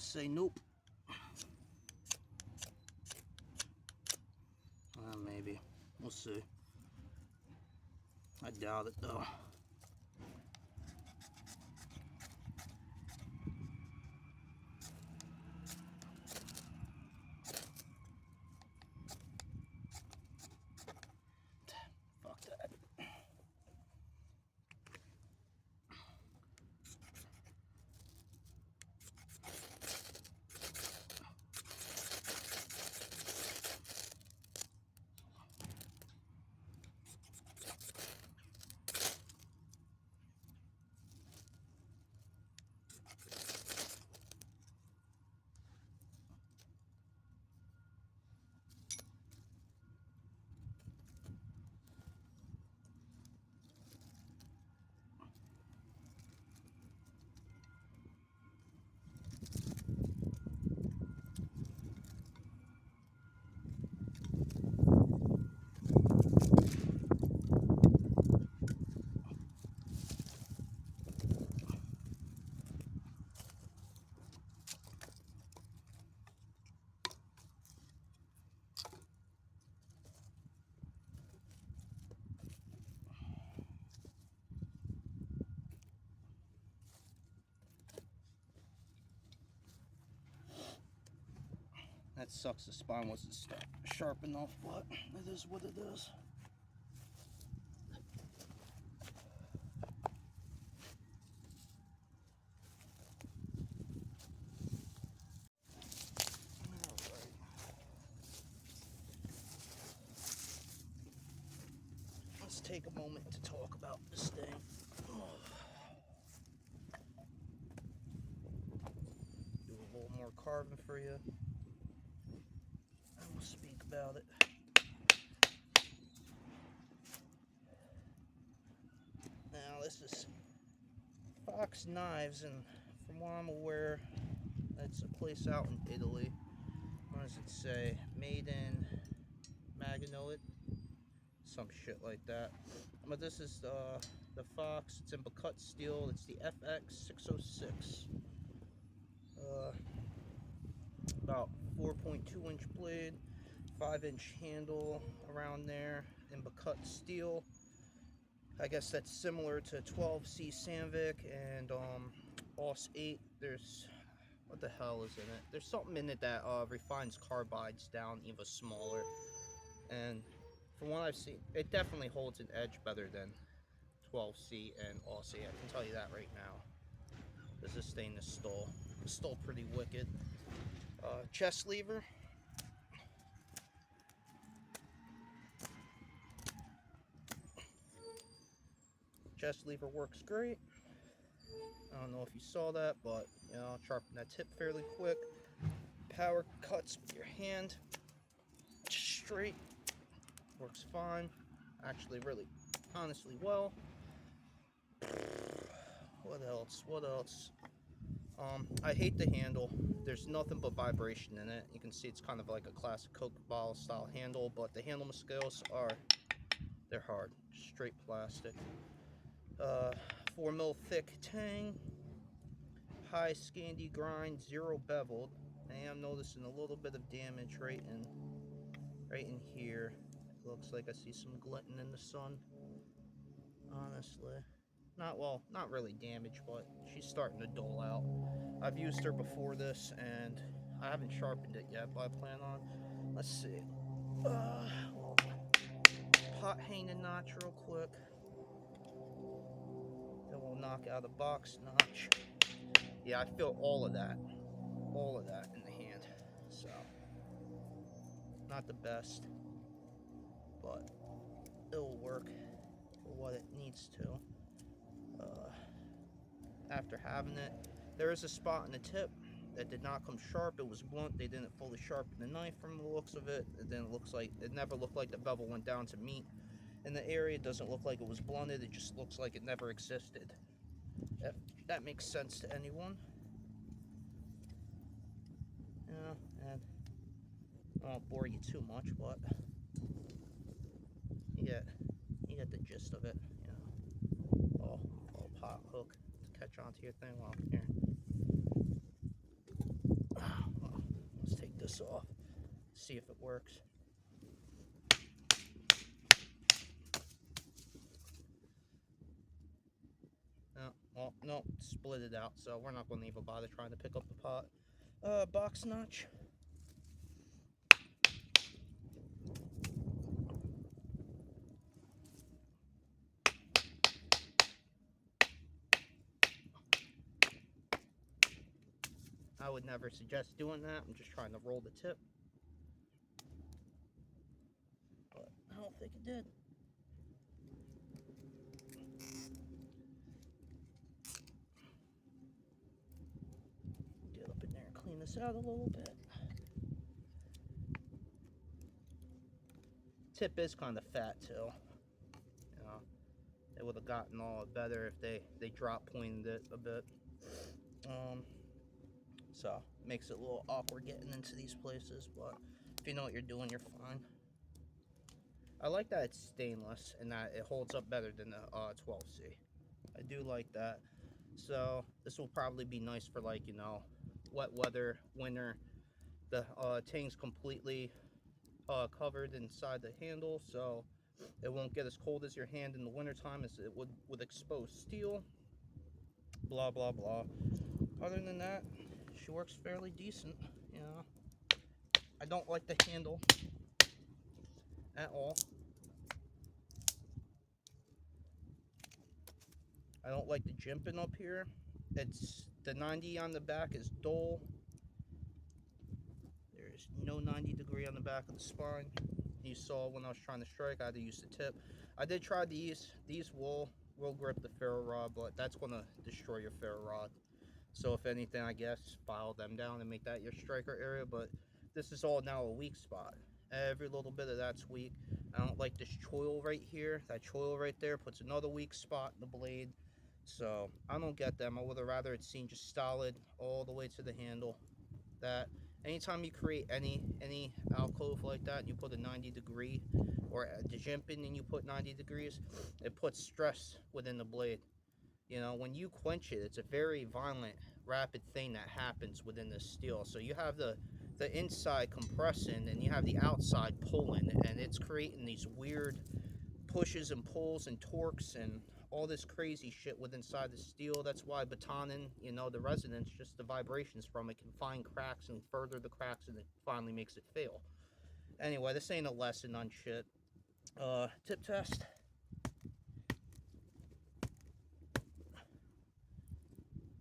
gonna say nope. Maybe. We'll see. I doubt it though. Fuck that. That sucks, the spine wasn't sharp enough, but it is what it is. Alright. Let's take a moment to talk about this thing. Do a little more carving for you. Speak about it. Now this is Fox Knives, and from what I'm aware, it's a place out in Italy. What does it say? Made in Magnolet, some shit like that. But this is the Fox. It's in cut steel. It's the FX-606. About 4.2-inch blade. 5-inch handle around there in cut steel. I guess that's similar to 12C Sandvik and OS 8. There's, what the hell is in it? There's something in it that refines carbides down even smaller. And from what I've seen, it definitely holds an edge better than 12C and OS 8. I can tell you that right now. This is stainless steel. It's still pretty wicked. Chest lever. Chest lever works great. I don't know if you saw that, but you know, sharpen that tip fairly quick. Power cuts with your hand straight. Works fine. Actually, really, honestly, well. What else? What else? I hate the handle. There's nothing but vibration in it. You can see it's kind of like a classic Coke bottle style handle, but the handle scales they're hard. Straight plastic. 4mm thick tang, high Scandi grind, 0 beveled. I am noticing a little bit of damage right in here. It looks like I see some glinting in the sun. Honestly, not really damage, but she's starting to dull out. I've used her before this, and I haven't sharpened it yet, but I plan on. Let's see. Pot hanging notch real quick. Then we'll knock out a box notch. Yeah, I feel all of that in the hand. So, not the best, but it'll work for what it needs to. After having it, there is a spot in the tip that did not come sharp. It was blunt. They didn't fully sharpen the knife from the looks of it. It never looked like the bevel went down to meet in the area. It doesn't look like it was blunted. It just looks like it never existed. If that makes sense to anyone. Yeah, and I won't bore you too much, but you get the gist of it. You know, little pot hook to catch onto your thing. Well, here. this off, see if it works. Well, no, split it out, so we're not going to even bother trying to pick up the pot. Box notch. I would never suggest doing that. I'm just trying to roll the tip. But I don't think it did. Get up in there and clean this out a little bit. Tip is kind of fat too. You know, it would have gotten all better if they drop pointed it a bit. So makes it a little awkward getting into these places, but if you know what you're doing, you're fine. I like that it's stainless and that it holds up better than the 12C. I do like that. So this will probably be nice for, like, you know, wet weather, winter. The tank's completely covered inside the handle, so it won't get as cold as your hand in the wintertime as it would with exposed steel. Blah, blah, blah. Other than that, she works fairly decent, you know. I don't like the handle at all. I don't like the jimping up here. It's the 90 on the back is dull. There's no 90 degree on the back of the spine. You saw when I was trying to strike, I had to use the tip. I did try these. These will grip the ferro rod, but that's going to destroy your ferro rod. So if anything, I guess, file them down and make that your striker area. But this is all now a weak spot. Every little bit of that's weak. I don't like this choil right here. That choil right there puts another weak spot in the blade. So I don't get them. I would have rather it seen just solid all the way to the handle. That anytime you create any alcove like that and you put a 90 degree or a jimping and you put 90 degrees, it puts stress within the blade. You know, when you quench it, it's a very violent, rapid thing that happens within the steel. So you have the inside compressing and you have the outside pulling, and it's creating these weird pushes and pulls and torques and all this crazy shit with inside the steel. That's why batoning, you know, the resonance, just the vibrations from it, can find cracks and further the cracks, and it finally makes it fail. Anyway, this ain't a lesson on shit. Tip test.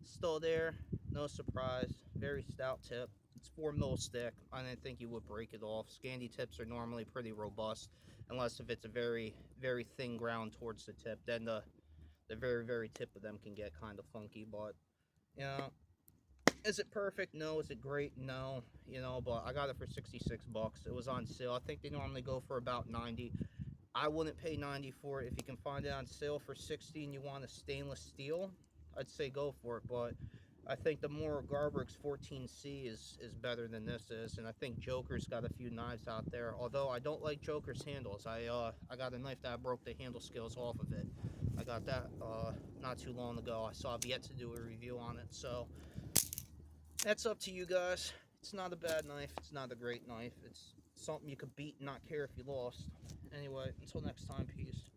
Still there, no surprise. Very stout tip. It's 4 mil stick. I didn't think you would break it off. Scandi tips are normally pretty robust, unless if it's a very, very thin ground towards the tip. Then the very, very tip of them can get kind of funky. But, you know, is it perfect? No. Is it great? No. You know, but I got it for 66 bucks. It was on sale. I think they normally go for about 90. I wouldn't pay 90 for it. If you can find it on sale for 60 and you want a stainless steel, I'd say go for it. But I think the more Garberg's 14C is better than this is, and I think Joker's got a few knives out there. Although I don't like Joker's handles. I got a knife that I broke the handle scales off of it. I got that not too long ago. So I've yet to do a review on it. So that's up to you guys. It's not a bad knife. It's not a great knife. It's something you could beat and not care if you lost. Anyway, until next time, peace.